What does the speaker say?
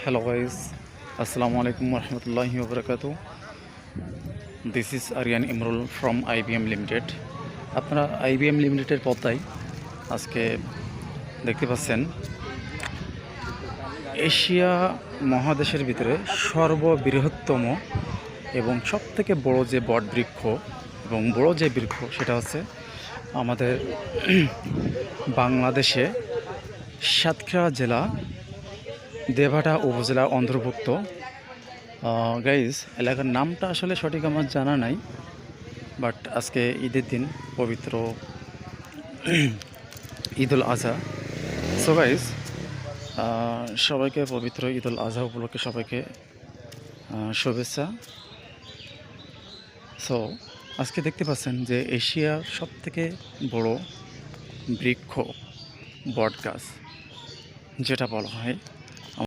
Hello guys, Assalamu alaikum warahmatullahi wabarakatuh. This is Aryan Imrul from IBM Limited. আপনারা IBM লিমিটেডের পর্দায় আজকে দেখতে পাচ্ছেন এশিয়া মহাদেশের ভিতরে সর্ববৃহত্তম এবং সবথেকে বড় যে বটবৃক্ষ এবং বড় যে বৃক্ষ সেটা হচ্ছে আমাদের বাংলাদেশে সাতক্ষীরা জেলা দেবহাটা উপজেলা অন্তর্ভুক্ত। গাইজ এলাকার নামটা আসলে সঠিক আমার জানা নাই, বাট আজকে ঈদের দিন, পবিত্র ঈদুল আজহা। সো গাইজ সবাইকে পবিত্র ঈদুল আজহা উপলক্ষে সবাইকে শুভেচ্ছা। সো আজকে দেখতে পাচ্ছেন যে এশিয়ার সবথেকে বড় বৃক্ষ বট গাছ যেটা বলা হয়